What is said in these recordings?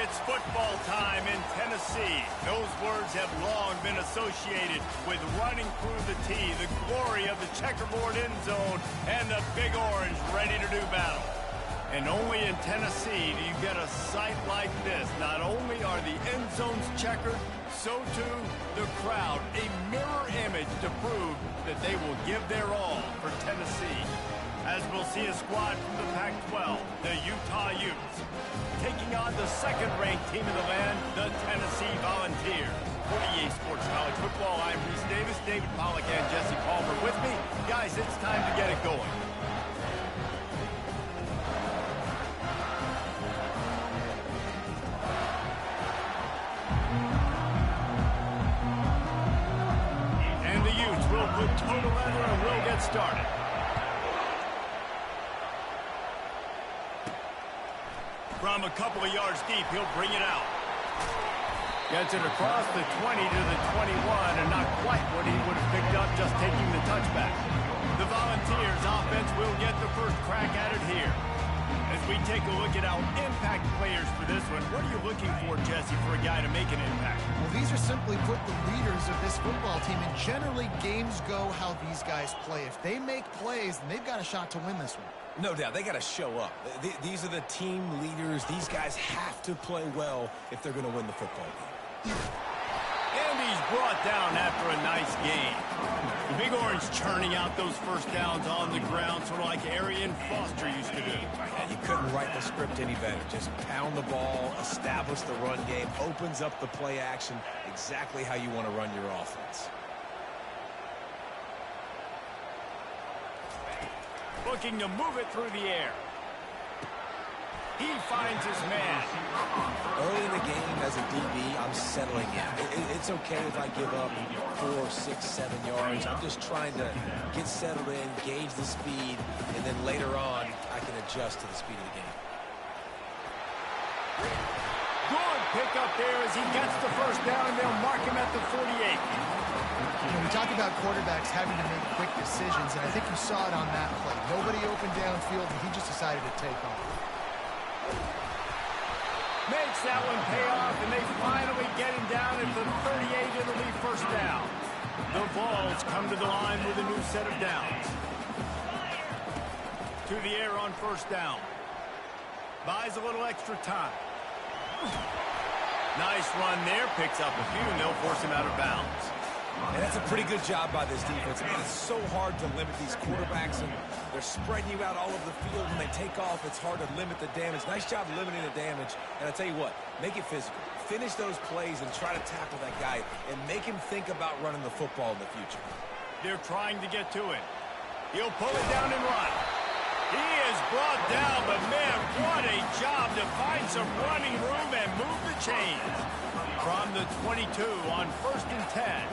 It's football time in Tennessee. Those words have long been associated with running through the tee, the glory of the checkerboard end zone, and the Big Orange ready to do battle. And only in Tennessee do you get a sight like this. Not only are the end zones checkered, so too the crowd, a mirror image to prove that they will give their all for Tennessee. As we'll see a squad from the Pac-12, the Utah Utes, taking on the second-ranked team in the land, the Tennessee Volunteers. For EA Sports College Football, I'm Reese Davis, David Pollack, and Jesse Palmer with me. Guys, it's time to get it going. And the Utes will put toe to leather and we'll get started. From a couple of yards deep, he'll bring it out. Gets it across the 20 to the 21, and not quite what he would have picked up just taking the touchback. The Volunteers offense will get the first crack at it here. As we take a look at our impact players for this one, what are you looking for, Jesse, for a guy to make an impact? Well, these are simply put the leaders of this football team, and generally games go how these guys play. If they make plays, then they've got a shot to win this one. No doubt, they got to show up. These are the team leaders. These guys have to play well if they're going to win the football game. And he's brought down after a nice game. The Big Orange churning out those first downs on the ground, sort of like Arian Foster used to do. And you couldn't write the script any better. Just pound the ball, establish the run game, opens up the play action, exactly how you want to run your offense. Looking to move it through the air. He finds his man. Early in the game, as a DB, I'm settling in. It's okay if I give up 4, 6, 7 yards. I'm just trying to get settled in, gauge the speed, and then later on, I can adjust to the speed of the game. Good pick up there as he gets the first down, and they'll mark him at the 48. You know, we talk about quarterbacks having to make quick decisions, and I think you saw it on that play. Nobody opened downfield, and he just decided to take off. Makes that one pay off, and they finally get him down at the 38 in the lead first down. The Vols come to the line with a new set of downs. To the air on first down. Buys a little extra time. Nice run there, picks up a few, and they'll force him out of bounds. And that's a pretty good job by this defense. Man, it's so hard to limit these quarterbacks, and they're spreading you out all over the field. When they take off, it's hard to limit the damage. Nice job limiting the damage. And I tell you what, make it physical. Finish those plays and try to tackle that guy and make him think about running the football in the future. They're trying to get to it. He'll pull it down and run. He is brought down, but man, what a job to find some running room and move the chains. From the 22 on 1st and 10.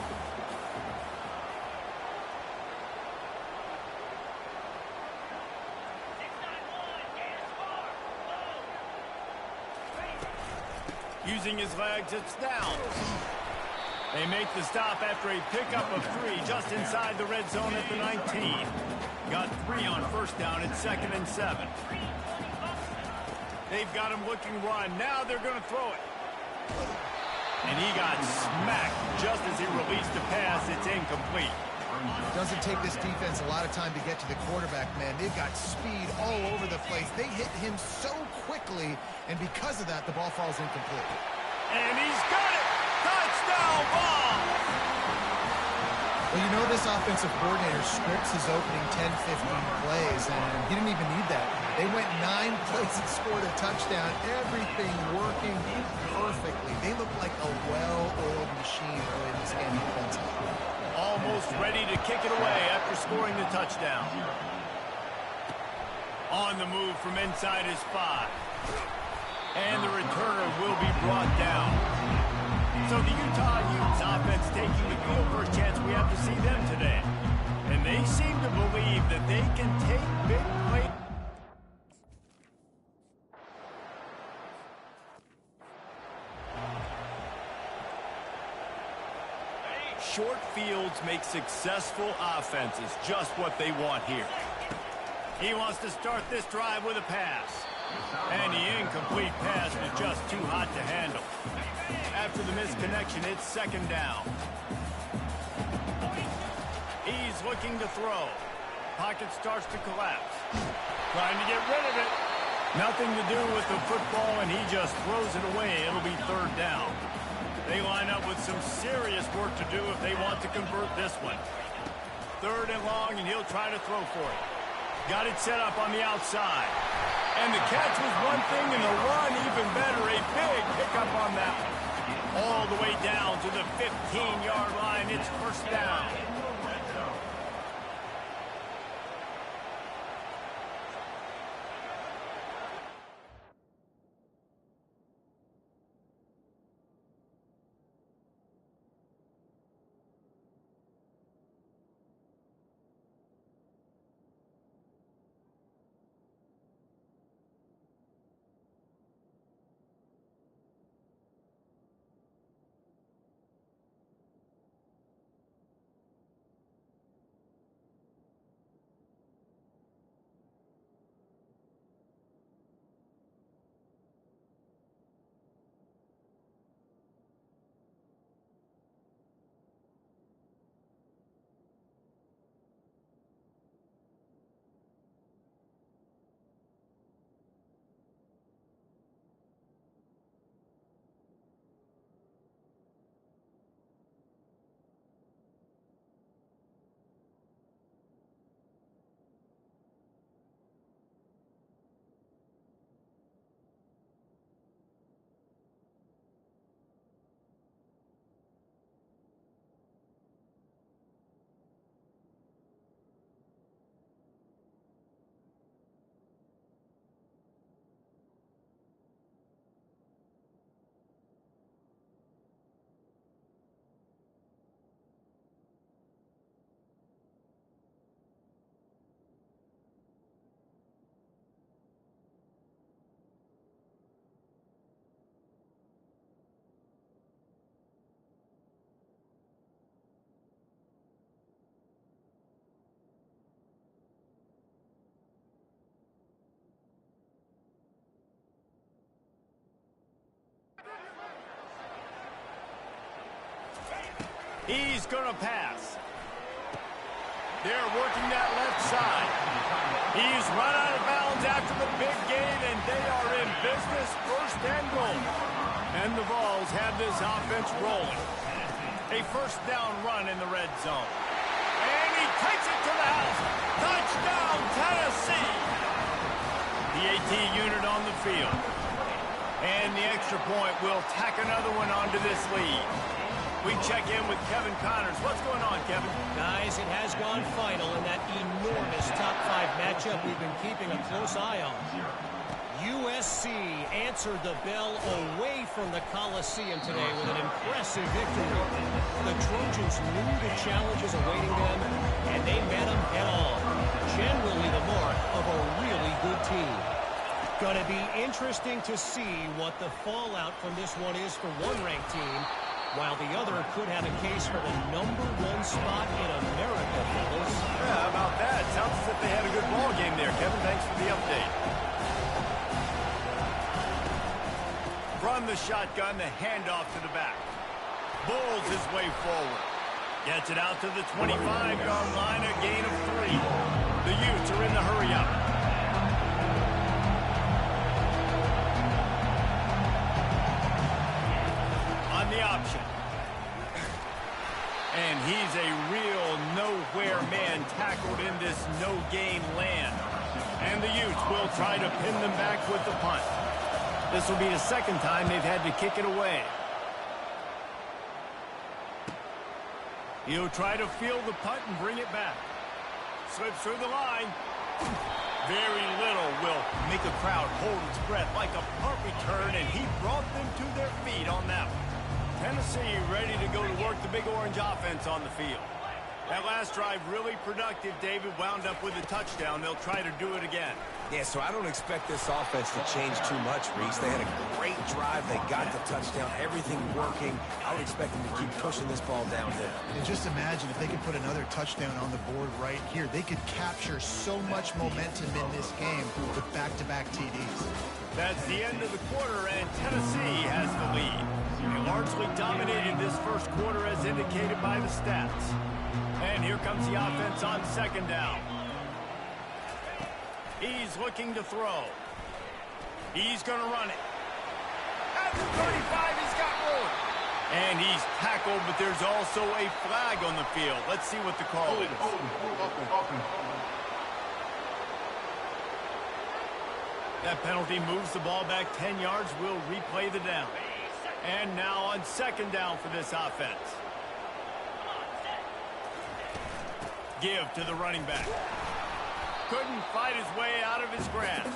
Using his legs, it's Downs. They make the stop after a pickup of 3 just inside the red zone at the 19. Got 3 on first down at 2nd and 7. They've got him looking run. Now they're going to throw it. And he got smacked just as he released the pass. It's incomplete. It doesn't take this defense a lot of time to get to the quarterback, man. They've got speed all over the place. They hit him so quickly, and because of that, the ball falls incomplete. And he's got it! Touchdown ball! Well, you know this offensive coordinator scripts his opening 10, 15 plays, and he didn't even need that. They went 9 plays and scored a touchdown. Everything working perfectly. They look like a well-oiled machine early in this game defensively. Almost ready to kick it away after scoring the touchdown. On the move from inside his 5. And the returner will be brought down. So the Utah Utes offense taking the field. First chance we have to see them today. And they seem to believe that they can take big plays. Short fields make successful offenses just what they want here. He wants to start this drive with a pass. And the incomplete pass was just too hot to handle. After the misconnection, it's second down. He's looking to throw. Pocket starts to collapse. Trying to get rid of it. Nothing to do with the football, and he just throws it away. It'll be third down. They line up with some serious work to do if they want to convert this one. Third and long, and he'll try to throw for it. Got it set up on the outside. And the catch was one thing, and the run even better. A big pickup on that one. All the way down to the 15-yard line. It's first down. He's going to pass. They're working that left side. He's run out of bounds after the big gain, and they are in business, first and goal. And the Vols have this offense rolling. A first down run in the red zone. And he takes it to the house. Touchdown, Tennessee. The AT unit on the field. And the extra point will tack another one onto this lead. We check in with Kevin Connors. What's going on, Kevin? Guys, it has gone final in that enormous top 5 matchup we've been keeping a close eye on. USC answered the bell away from the Coliseum today with an impressive victory. The Trojans knew the challenges awaiting them, and they met them head-on. Generally the mark of a really good team. Going to be interesting to see what the fallout from this one is for one ranked team, while the other could have a case for the #1 spot in America, fellas. Yeah, how about that? Sounds as if they had a good ball game there, Kevin. Thanks for the update. From the shotgun, the handoff to the back. Bulls his way forward. Gets it out to the 25-yard line, a gain of 3. The Utes are in the hurry-up. Option. And he's a real nowhere man tackled in this no-gain land. And the Utes will try to pin them back with the punt. This will be the second time they've had to kick it away. He'll try to field the punt and bring it back. Slips through the line. Very little will make a crowd hold its breath like a punt return, and he brought them to their feet on that one. Tennessee ready to go to work the Big Orange offense on the field. That last drive really productive. David wound up with a touchdown. They'll try to do it again. Yeah, so I don't expect this offense to change too much, Reese. They had a great drive. They got the touchdown. Everything working. I would expect them to keep pushing this ball downhill. And just imagine if they could put another touchdown on the board right here. They could capture so much momentum in this game with back-to-back TDs. That's the end of the quarter, and Tennessee has the lead. They largely dominated this first quarter as indicated by the stats. And here comes the offense on second down. He's looking to throw. He's going to run it. At the 35, he's got room. And he's tackled, but there's also a flag on the field. Let's see what the call is. That penalty moves the ball back 10 yards. We'll replay the down. And now on second down for this offense. Give to the running back. Couldn't fight his way out of his grasp.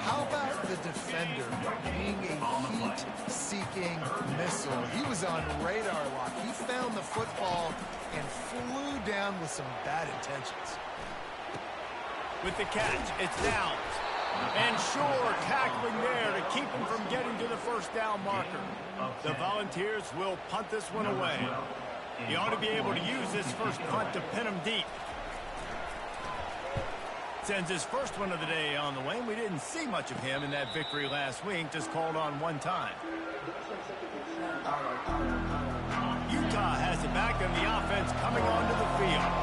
How about the defender being a heat-seeking missile? He was on radar lock. He found the football and flew down with some bad intentions. With the catch, it's Downs. And sure, tackling there to keep him from getting to the first down marker. The Volunteers will punt this one away. He ought to be able to use this first punt to pin him deep. Sends his first one of the day on the way. We didn't see much of him in that victory last week, just called on one time. Utah has it back, and the offense coming onto the field.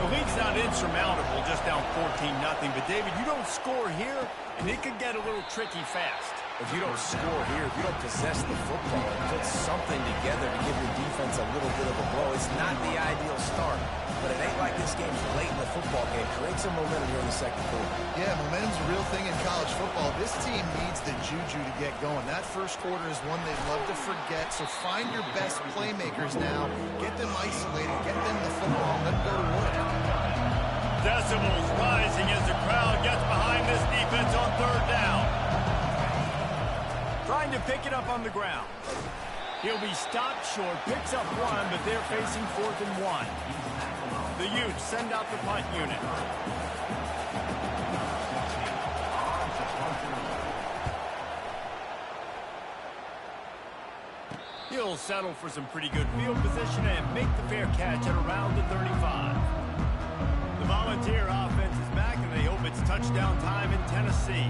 The lead's not insurmountable, just down 14-0. But, David, you don't score here, and it could get a little tricky fast. If you don't score here, if you don't possess the football and put something together to give your defense a little bit of a blow, it's not the ideal start. But it ain't like this game's late in the football game. Create some momentum here in the second quarter. Yeah, momentum's a real thing in college football. This team needs the juju to get going. That first quarter is one they'd love to forget. So find your best playmakers now. Get them isolated. Get them the football. Let them go to work. Decibels rising as the crowd gets behind this defense on third down. Trying to pick it up on the ground. He'll be stopped short, picks up one, but they're facing 4th and 1. The Utes send out the punt unit. He'll settle for some pretty good field position and make the fair catch at around the 35. The Volunteer offense is back, and they hope it's touchdown time in Tennessee.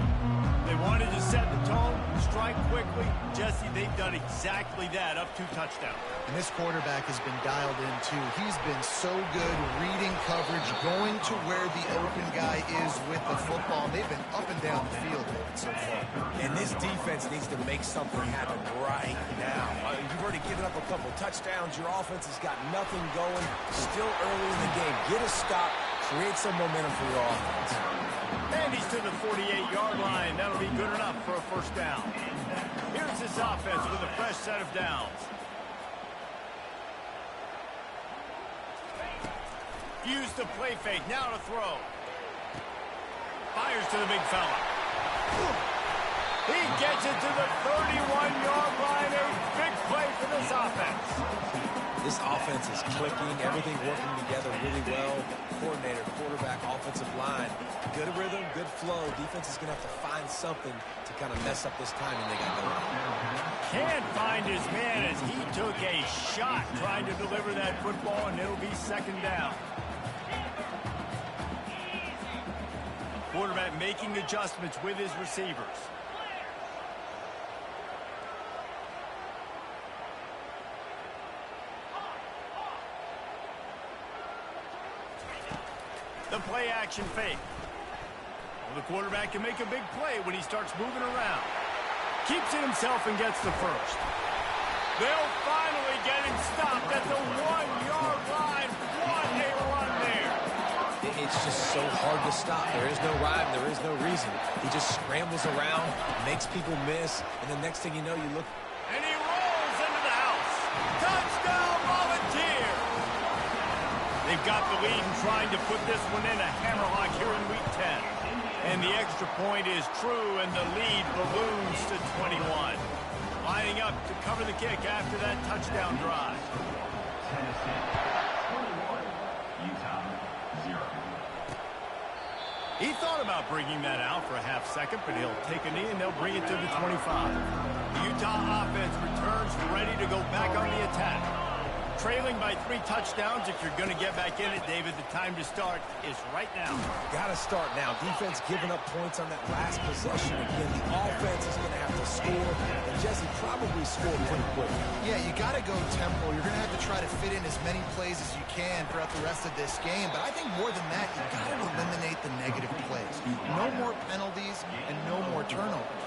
They wanted to set the tone, strike quickly. Jesse, they've done exactly that, up 2 touchdowns. And this quarterback has been dialed in, too. He's been so good reading coverage, going to where the open guy is with the football. They've been up and down the field so far. And this defense needs to make something happen right now. You've already given up a couple touchdowns. Your offense has got nothing going. Still early in the game. Get a stop. Create some momentum for your offense. And he's to the 48-yard line. That'll be good enough for a first down. Here's this offense with a fresh set of downs. Use the play fake. Now to throw. Fires to the big fella. He gets it to the 31-yard line. A big play for this offense. This offense is clicking, everything working together really well. Coordinator, quarterback, offensive line. Good rhythm, good flow. Defense is going to have to find something to kind of mess up this timing they got going. Can't find his man as he took a shot trying to deliver that football, and it'll be second down. Quarterback making adjustments with his receivers. The play action fake. Well, the quarterback can make a big play when he starts moving around. Keeps it himself and gets the first. They'll finally get him stopped at the 1-yard line. What a run there. It's just so hard to stop. There is no rhyme. There is no reason. He just scrambles around, makes people miss, and the next thing you know, you look. And he rolls into the house. Touchdown, Volunteer. They've got the lead and trying to put this one in a hammerlock here in Week 10. And the extra point is true, and the lead balloons to 21. Lining up to cover the kick after that touchdown drive. about bringing that out for a half second, but he'll take a knee and they'll bring it to the 25. The Utah offense returns ready to go back on the attack. Trailing by 3 touchdowns. If you're going to get back in it, David, the time to start is right now. Got to start now. Defense giving up points on that last possession. Again, the offense is going to have to score, and Jesse probably scored pretty quick. Yeah, you got to go tempo. You're going to have to try to fit in as many plays as you can throughout the rest of this game. But I think more than that, you got to eliminate the negative plays. No more penalties and no more turnovers.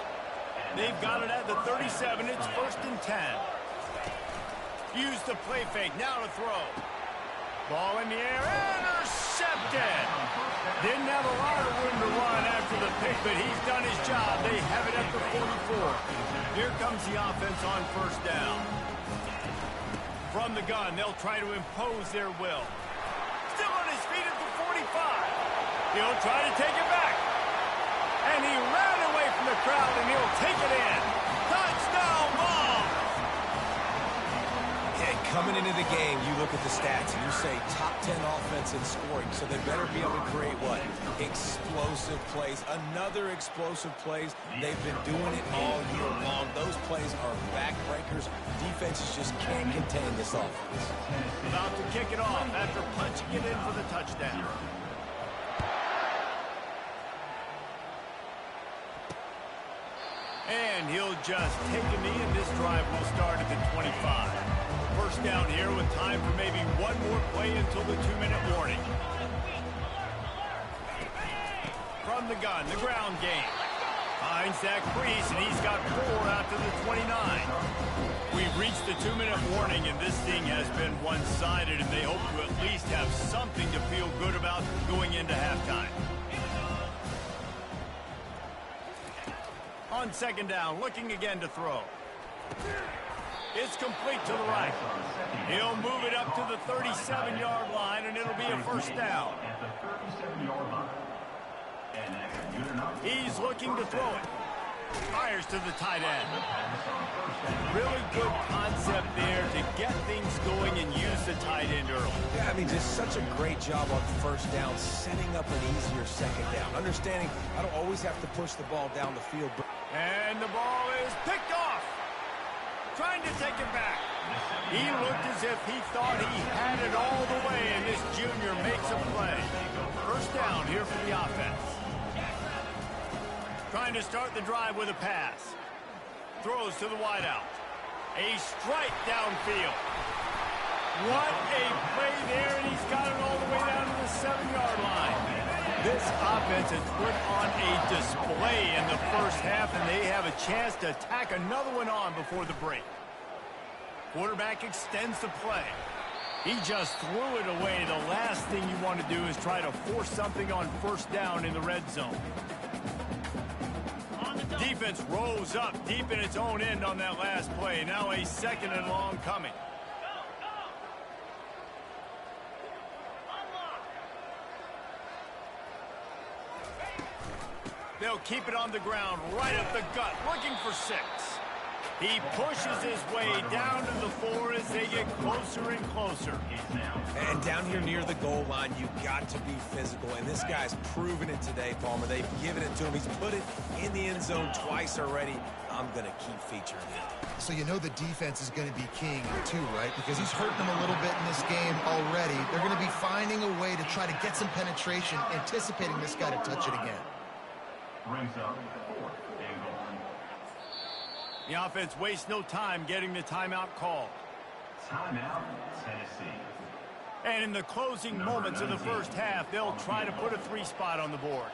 They've got it at the 37. It's 1st and 10. Use the play fake. Now to throw. Ball in the air. Intercepted. Didn't have a lot of room to run after the pick, but he's done his job. They have it at the 44. Here comes the offense on 1st down. From the gun, they'll try to impose their will. Still on his feet at the 45. He'll try to take it back. And he ran away from the crowd, and he'll take it in. Touchdown ball. Coming into the game, you look at the stats and you say top 10 offense in scoring, so they better be able to create what? Explosive plays. Another explosive plays. They've been doing it all year long. Those plays are backbreakers. Defenses just can't contain this offense. About to kick it off after punching it in for the touchdown. And he'll just take a knee, and this drive will start at the 25. 1st down here with time for maybe one more play until the 2-minute warning. From the gun, the ground game. Finds that crease, and he's got 4 out to the 29. We've reached the 2-minute warning, and this thing has been one-sided, and they hope to at least have something to feel good about going into halftime. On 2nd down, looking again to throw. It's complete to the right. He'll move it up to the 37-yard line, and it'll be a 1st down. He's looking to throw it. Fires to the tight end. Really good concept there to get things going and use the tight end early. Yeah, I mean, just such a great job on 1st down, setting up an easier 2nd down. Understanding I don't always have to push the ball down the field. And the ball is picked off. Trying to take it back. He looked as if he thought he had it all the way, and this junior makes a play. 1st down here for the offense. Trying to start the drive with a pass. Throws to the wideout. A strike downfield. What a play there, and he's got it all the way down to the 7-yard line. This offense has put on a display in the 1st half, and they have a chance to tack another one on before the break. Quarterback extends the play. He just threw it away. The last thing you want to do is try to force something on 1st down in the red zone. Defense rolls up deep in its own end on that last play. Now a 2nd and long coming. They'll keep it on the ground, right up the gut, looking for 6. He pushes his way down to the 4 as they get closer and closer. And down here near the goal line, you've got to be physical. And this guy's proven it today, Palmer. They've given it to him. He's put it in the end zone twice already. I'm going to keep featuring him. So you know the defense is going to be king too, right? Because he's hurting them a little bit in this game already. They're going to be finding a way to try to get some penetration, anticipating this guy to touch it again. The offense wastes no time getting the timeout called. Timeout, Tennessee. And in the closing moments of the 1st half, they'll try to put a 3-spot on the board.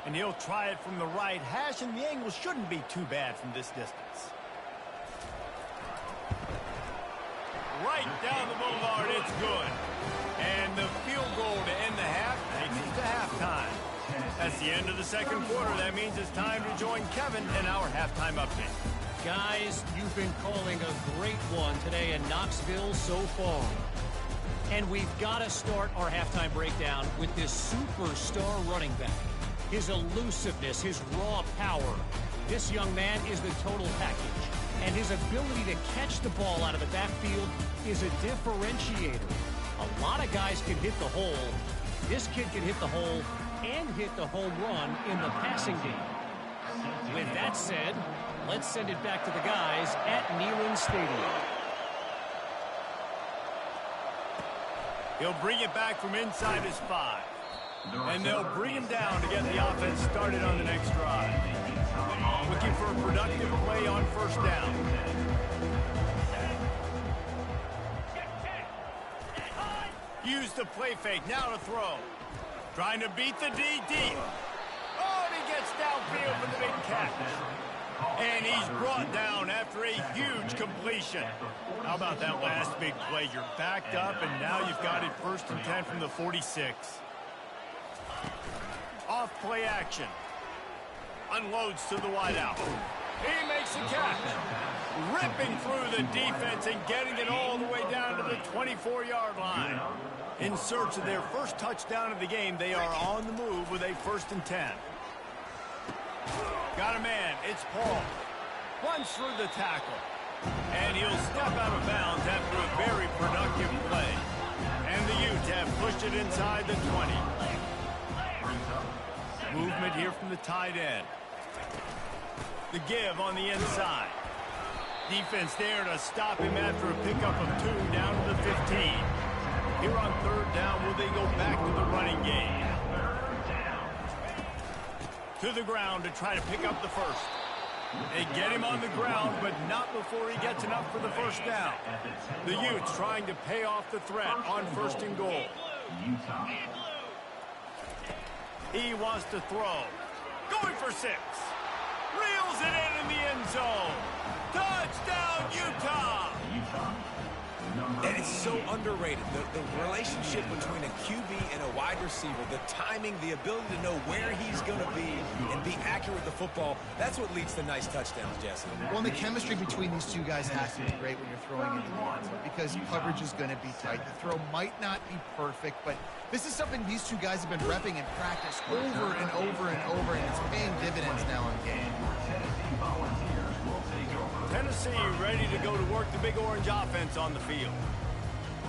And he'll try it from the right hash, and the angle shouldn't be too bad from this distance. Right down the boulevard, it's good. And the field goal to end the half takes it to halftime. That's the end of the 2nd quarter. That means it's time to join Kevin in our halftime update. Guys, you've been calling a great one today in Knoxville so far. And we've got to start our halftime breakdown with this superstar running back. His elusiveness, his raw power. This young man is the total package. And his ability to catch the ball out of the backfield is a differentiator. A lot of guys can hit the hole. This kid can hit the hole and hit the home run in the passing game. With that said, let's send it back to the guys at Neyland Stadium. He'll bring it back from inside his 5. And they'll bring him down to get the offense started on the next drive. Looking for a productive play on first down. Use the play fake, now to throw. Trying to beat the DD. Oh, and he gets downfield for the big catch. And he's brought down after a huge completion. How about that last big play? You're backed up, and now you've got it 1st and 10 from the 46. Off play action. Unloads to the wideout. He makes a catch. Ripping through the defense and getting it all the way down to the 24-yard line. In search of their first touchdown of the game, they are on the move with a 1st and 10. Got a man. It's Paul. Runs through the tackle. And he'll step out of bounds after a very productive play. And the Utes have pushed it inside the 20. Movement here from the tight end. The give on the inside. Defense there to stop him after a pickup of 2 down to the 15. Here on 3rd down, will they go back to the running game? To the ground to try to pick up the first. They get him on the ground, but not before he gets enough for the first down. The Utes trying to pay off the threat on 1st and goal. He wants to throw. Going for 6. Reels it in the end zone. Touchdown, Utah! And it's so underrated. The relationship between a QB and a wide receiver, the timing, the ability to know where he's going to be and be accurate with the football, that's what leads to nice touchdowns, Jesse. Well, and the chemistry between these two guys has to be great when you're throwing into the end zone because coverage is going to be tight. The throw might not be perfect, but this is something these two guys have been repping in practice over and over and over, and it's paying dividends now in game. Tennessee ready to go to work the Big Orange offense on the field.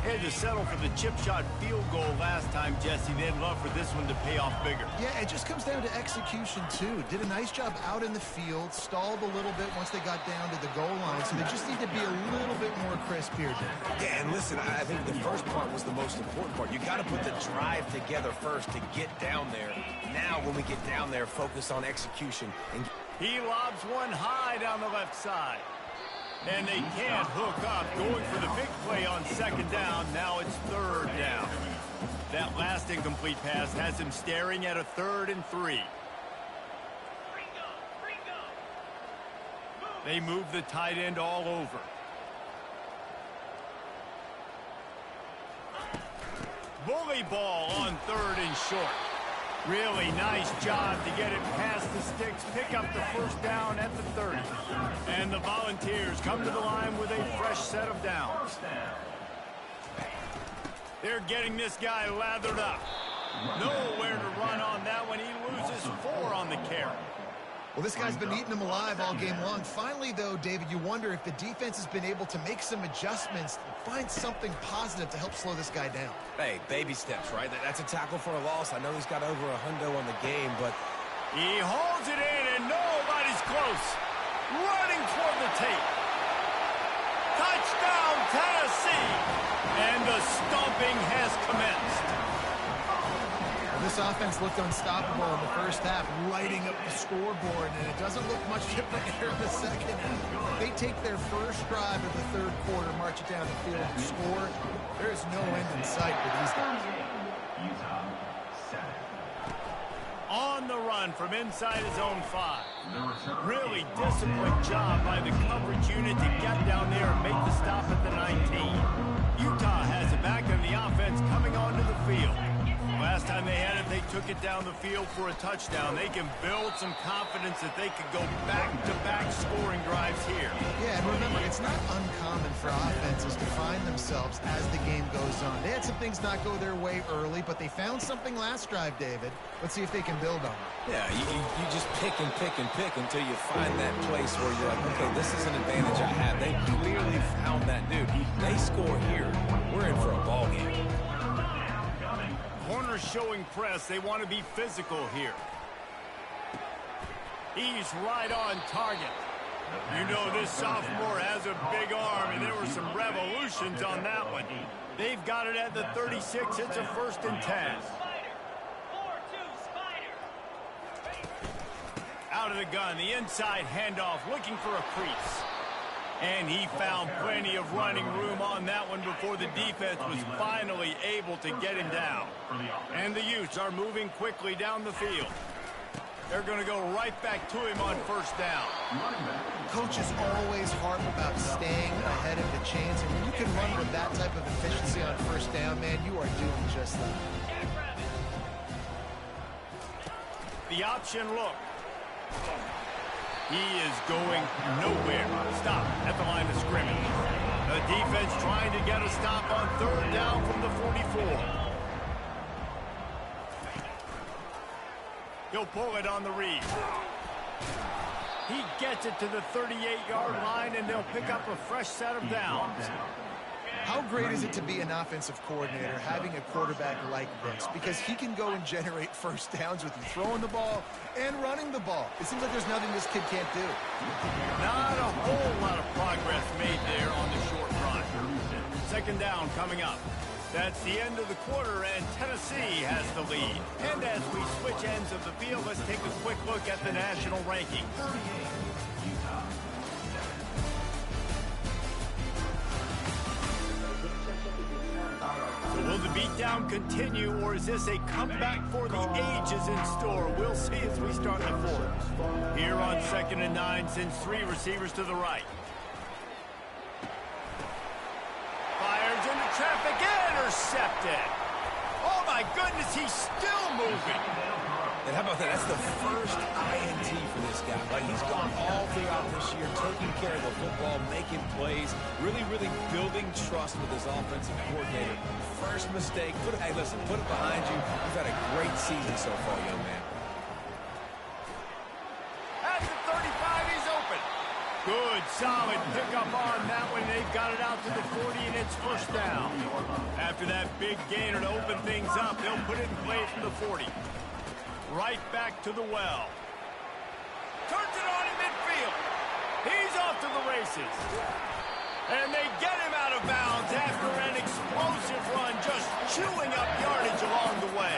Had to settle for the chip shot field goal last time, Jesse. They'd love for this one to pay off bigger. Yeah, it just comes down to execution, too. Did a nice job out in the field, stalled a little bit once they got down to the goal line, so they just need to be a little bit more crisp here, Dave. Yeah, and listen, I think the first part was the most important part. You got to put the drive together first to get down there. Now, when we get down there, focus on execution. And he lobs one high down the left side. And they can't hook up. Going for the big play on 2nd down. Now it's 3rd down. That last incomplete pass has him staring at a 3rd and 3. They move the tight end all over. Bully ball on 3rd and short. Really nice job to get it past the sticks, pick up the first down at the 30. And the Volunteers come to the line with a fresh set of downs. They're getting this guy lathered up. Nowhere to run on that one. He loses 4 on the carry. Well, this guy's been eating them alive all game long. Finally, though, David, you wonder if the defense has been able to make some adjustments, find something positive to help slow this guy down. hey, baby steps, right? That's a tackle for a loss. I know he's got over a hundo on the game, but he holds it in, and nobody's close. Running toward the tape. Touchdown, Tennessee! And the stomping has commenced. Well, this offense looked unstoppable in the first half, lighting up the scoreboard, and it doesn't look much different here in the second half. They take their first drive of the third quarter, march it down the field, and score. There is no end in sight for these guys. On the run from inside his own 5. Really disciplined job by the coverage unit to get down there and make the stop at the 19. Utah has it back on the offense coming onto the field. Last time they had it, they took it down the field for a touchdown. They can build some confidence that they could go back-to-back scoring drives here. Yeah, and remember, it's not uncommon for offenses to find themselves as the game goes on. They had some things not go their way early, but they found something last drive, David. Let's see if they can build on it. yeah, you just pick and pick and pick until you find that place where you're like, okay, this is an advantage I have. They clearly found that dude. They score here. We're in for a ball game. Corner are showing press. They want to be physical here. He's right on target. You know this sophomore has a big arm, and there were some revolutions on that one. They've got it at the 36. It's a 1st and 10. Out of the gun, the inside handoff, looking for a crease. And he found plenty of running room on that one before the defense was finally able to get him down. And the Utes are moving quickly down the field. They're going to go right back to him on 1st down. Coaches always harp about staying ahead of the chains, and when you can run with that type of efficiency on 1st down, man, you are doing just that. The option look. He is going nowhere. Stop at the line of scrimmage. The defense trying to get a stop on 3rd down from the 44. He'll pull it on the read. He gets it to the 38-yard line, and they'll pick up a fresh set of downs. How great is it to be an offensive coordinator having a quarterback like this? Because he can go and generate 1st downs with you throwing the ball and running the ball. It seems like there's nothing this kid can't do. Not a whole lot of progress made there on the short run. 2nd down coming up. That's the end of the quarter, and Tennessee has the lead. And as we switch ends of the field, let's take a quick look at the national rankings. So will the beatdown continue, or is this a comeback for the ages in store? We'll see as we start the 4th. Here on 2nd and 9, sends 3 receivers to the right. Fires into traffic, intercepted. Oh my goodness, he's still moving. And how about that? That's the 1st INT for this guy. Like, he's gone all throughout this year, taking care of the football, making plays, really building trust with his offensive coordinator. 1st mistake. Hey, listen, put it behind you. You've had a great season so far, young man. At the 35, he's open. Good, solid pickup on that one. They've got it out to the 40, and it's 1st down. After that big gainer to open things up, they'll put it in play from the 40. Right back to the well. Turns it on in midfield. He's off to the races. And they get him out of bounds after an explosive run, just chewing up yardage along the way.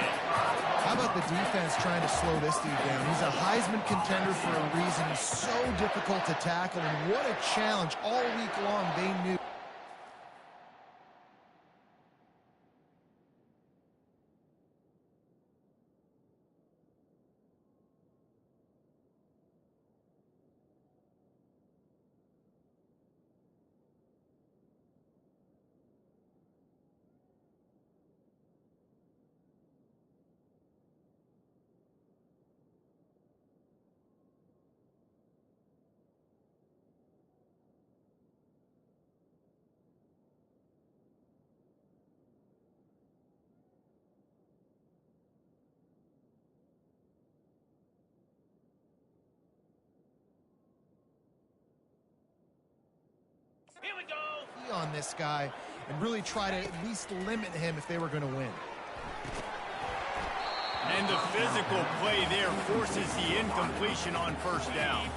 How about the defense trying to slow this dude down? He's a Heisman contender for a reason. He's so difficult to tackle, and what a challenge all week long they knew. Here we go. On this guy and really try to at least limit him if they were going to win. And the physical play there forces the incompletion on 1st down.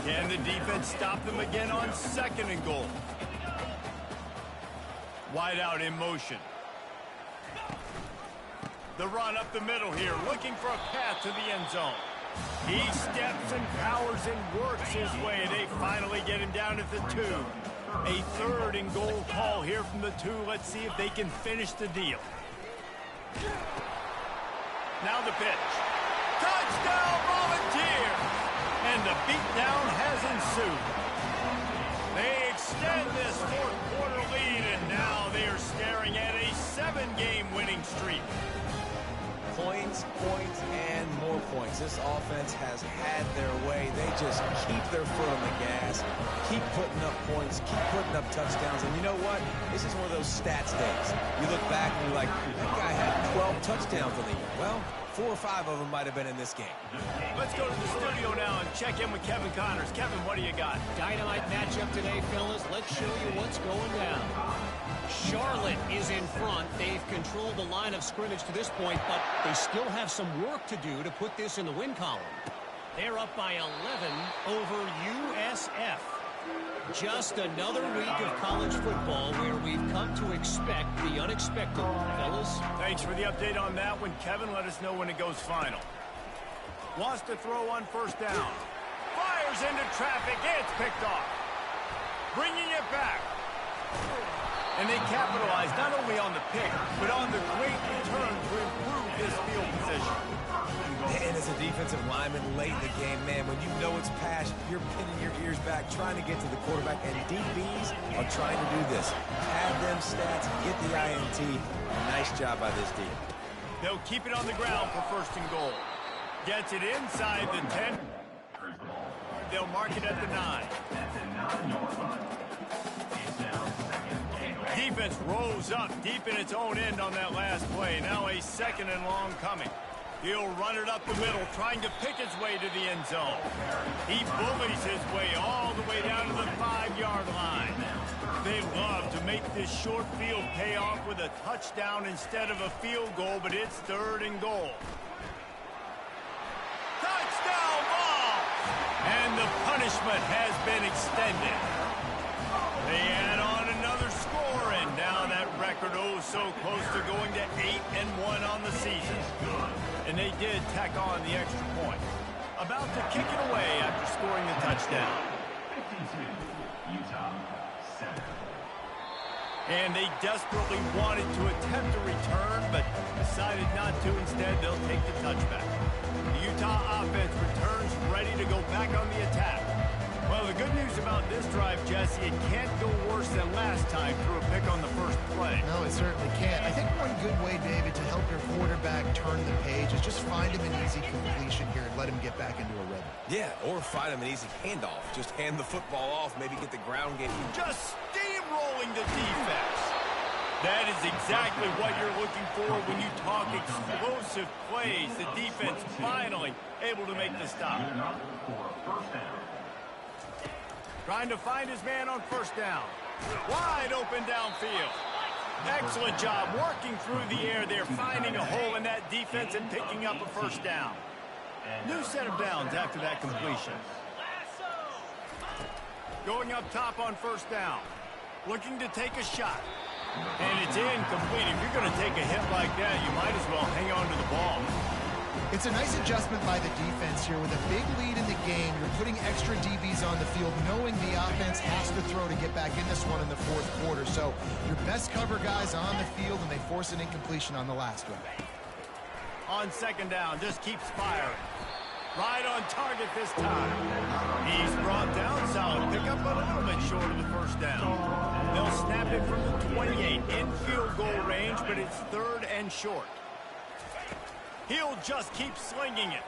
Can the defense stop them again on 2nd and goal? Wide out in motion. The run up the middle here, looking for a path to the end zone. He steps and powers and works his way. They finally get him down at the 2. A 3rd and goal call here from the 2. Let's see if they can finish the deal. Now the pitch. Touchdown, Volunteers! And the beatdown has ensued. They extend this 4th quarter lead, and now they are staring at a 7-game winning streak. Points, and more points. This offense has had their way. They just keep their foot on the gas, keep putting up points, keep putting up touchdowns. And you know what? This is one of those stats days. You look back and you're like, that guy had 12 touchdowns on the year. Well, 4 or 5 of them might have been in this game. Let's go to the studio now and check in with Kevin Connors. Kevin, what do you got? Dynamite matchup today, fellas. Let's show you what's going down. Charlotte is in front. They've controlled the line of scrimmage to this point, but they still have some work to do to put this in the win column. They're up by 11 over USF. Just another week of college football where we've come to expect the unexpected, fellas. Thanks for the update on that one, Kevin. Let us know when it goes final. Wants to throw on first down. Fires into traffic. It's picked off. Bringing it back. And they capitalize not only on the pick, but on the great return to improve this field position. And as a defensive lineman late in the game, man, when you know it's pass, you're pinning your ears back, trying to get to the quarterback, and DBs are trying to do this. Have them stats, get the INT. Nice job by this D. They'll keep it on the ground for first and goal. Gets it inside the 10. They'll mark it at the 9. Defense rolls up deep in its own end on that last play. Now a second and long coming. He'll run it up the middle, trying to pick his way to the end zone. He bullies his way all the way down to the 5-yard line. They love to make this short field pay off with a touchdown instead of a field goal, but it's third and goal. Touchdown ball! And the punishment has been extended. They add on another score, and now that record so close to going to 8-1 on the season. And they did tack on the extra point. About to kick it away after scoring the touchdown. 52, Utah, 7. And they desperately wanted to attempt a return, but decided not to. Instead, they'll take the touchback. The Utah offense returns ready to go back on the attack. Well, the good news about this drive, Jesse, it can't go worse than last time through a pick on the first play. No, it certainly can't. I think one good way, David, to help your quarterback turn the page is just find him an easy completion here and let him get back into a rhythm. Yeah, or find him an easy handoff. Just hand the football off, maybe get the ground game. Just steamrolling the defense. That is exactly what you're looking for when you talk explosive plays. The defense finally able to make the stop. Trying to find his man on first down. Wide open downfield. Excellent job working through the air there, finding a hole in that defense and picking up a first down. New set of downs after that completion. Going up top on first down. Looking to take a shot. And it's incomplete. If you're going to take a hit like that, you might as well hang on to the ball. It's a nice adjustment by the defense here. With a big lead in the game, you're putting extra DBs on the field, knowing the offense has to throw to get back in this one in the fourth quarter. So your best cover guys on the field, and they force an incompletion on the last one. On second down, just keeps firing. Right on target this time. He's brought down solid. Pick up a little bit short of the first down. They'll snap it from the 28 in field goal range, but it's third and short. He'll just keep slinging it.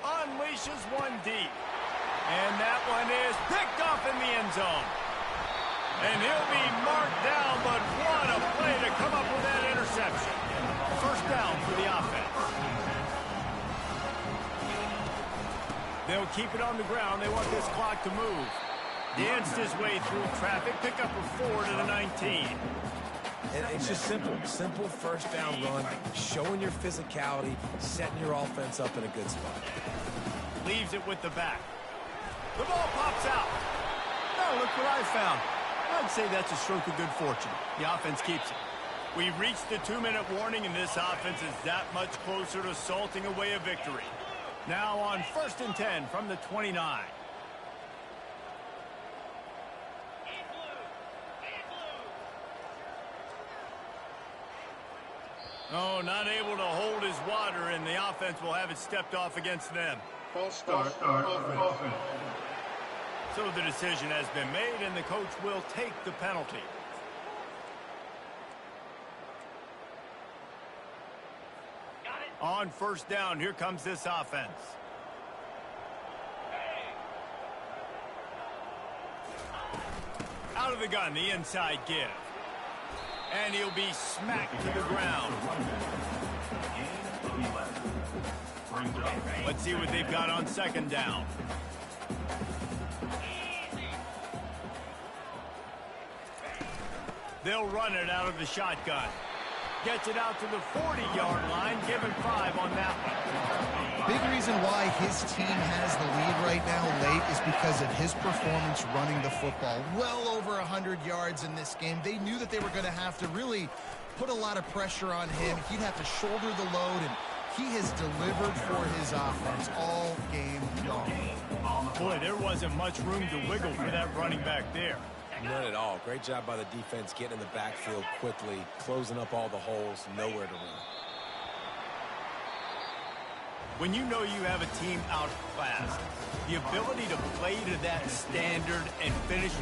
Unleashes one deep. And that one is picked off in the end zone. And he'll be marked down, but what a play to come up with that interception. First down for the offense. They'll keep it on the ground. They want this clock to move. Danced his way through traffic. Pick up a 4 to the 19. And it's just simple. Simple first down run, showing your physicality, setting your offense up in a good spot. Leaves it with the back. The ball pops out. Oh, look what I found. I'd say that's a stroke of good fortune. The offense keeps it. We've reached the 2-minute warning, and this offense is that much closer to salting away a victory. Now on first and 10 from the 29. Oh, not able to hold his water, and the offense will have it stepped off against them. False start, offense. So the decision has been made, and the coach will take the penalty. On first down, here comes this offense. Out of the gun, the inside give. And he'll be smacked to the ground. Let's see what they've got on second down. They'll run it out of the shotgun. Gets it out to the 40-yard line. Give him 5 on that one. Big reason why his team has the lead right now late is because of his performance running the football. Well over 100 yards in this game. They knew that they were going to have to really put a lot of pressure on him. He'd have to shoulder the load, and he has delivered for his offense all game long. Boy, there wasn't much room to wiggle for that running back there. None at all. Great job by the defense getting in the backfield quickly, closing up all the holes, nowhere to run. When you know you have a team outclassed, the ability to play to that standard and finish with